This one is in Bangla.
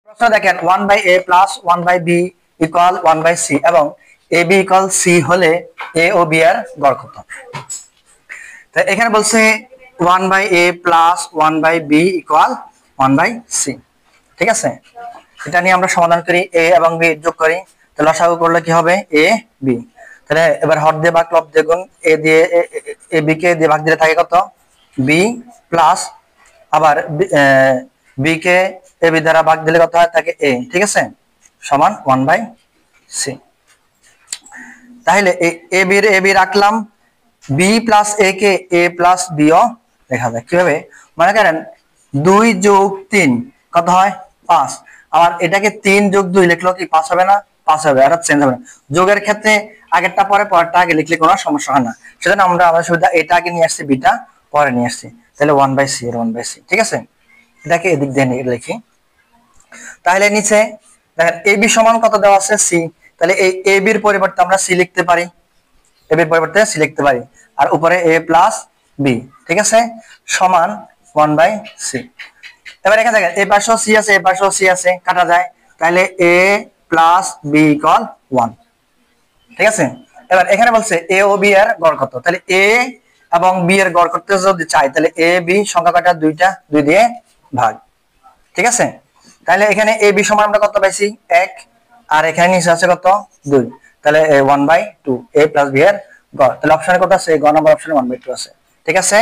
প্রশ্ন দেখেন 1/a plus 1/b equal 1/c এবং ab ইকুয়াল c হলে a ও b এর গড় কত। তো এখানে বলছে 1/a plus 1/b equal 1/c। ঠিক আছে, এটা নিয়ে আমরা সমাধান করি, a এবং b যোগ করি, তাহলে লসাগু করলে কি হবে a b। তাহলে এবার হর দিয়ে ভাগ লব দিয়ে গুণ, a দিয়ে ab কে দিয়ে ভাগ দিলে থাকে কত b প্লাস আবার b কে ab দ্বারা ভাগ দিলে কত হয় থাকে a। ঠিক আছে, সমান 1/c। তাহলে ab রাখলাম, b plus a K a plus b ও লেখা যায়। কিভাবে? মনে করেন 2 যোগ 3 কত হয় 5, আবার এটাকে 3 যোগ 2 লিখলো কি 5 হবে না? 5 হবে, আর চেঞ্জ হবে না। যোগের ক্ষেত্রে আগেরটা পরে পরেরটা আগে লিখলে কোনো সমস্যা হয় না, সেজন্য আমরা আমাদের সুবিধা এটা আগে নিয়ে আসছি, বিটা পরে নিয়ে আসছি। তাহলে 1/c এর 1/c। ঠিক আছে, এটাকে এদিক দিয়ে লিখি। তাহলে নিচে দেখেন ab সমান কত দেওয়া আছে c, তাহলে এই ab এর পরিবর্তে আমরা c লিখতে পারি, ab এর পরিবর্তে c লিখতে পারি, আর উপরে a প্লাস b। ঠিক আছে, সমান 1/c। এবার এখানে দেখেন এই পাশেও c আছে, এই পাশেও c আছে, কাটা যায়, তাহলে a প্লাস b ইকুয়াল 1। ঠিক আছে, এবার এখানে বলছে a ও b এর গড় কত। তাহলে a এবং b এর গড় করতে যদি চাই তাহলে a b সংখ্যা কয়টা? দুইটা, 2 দিয়ে ভাগ। ঠিক আছে, তাহলে এখানে ab সমান আমরা কত পাইছি 1, আর এখানে নিচে আছে কত 2, তাহলে 1/2 a প্লাস b এর গড়। তাহলে অপশনে কত আছে? গ নাম্বার অপশনে 1/2 আছে। ঠিক আছে।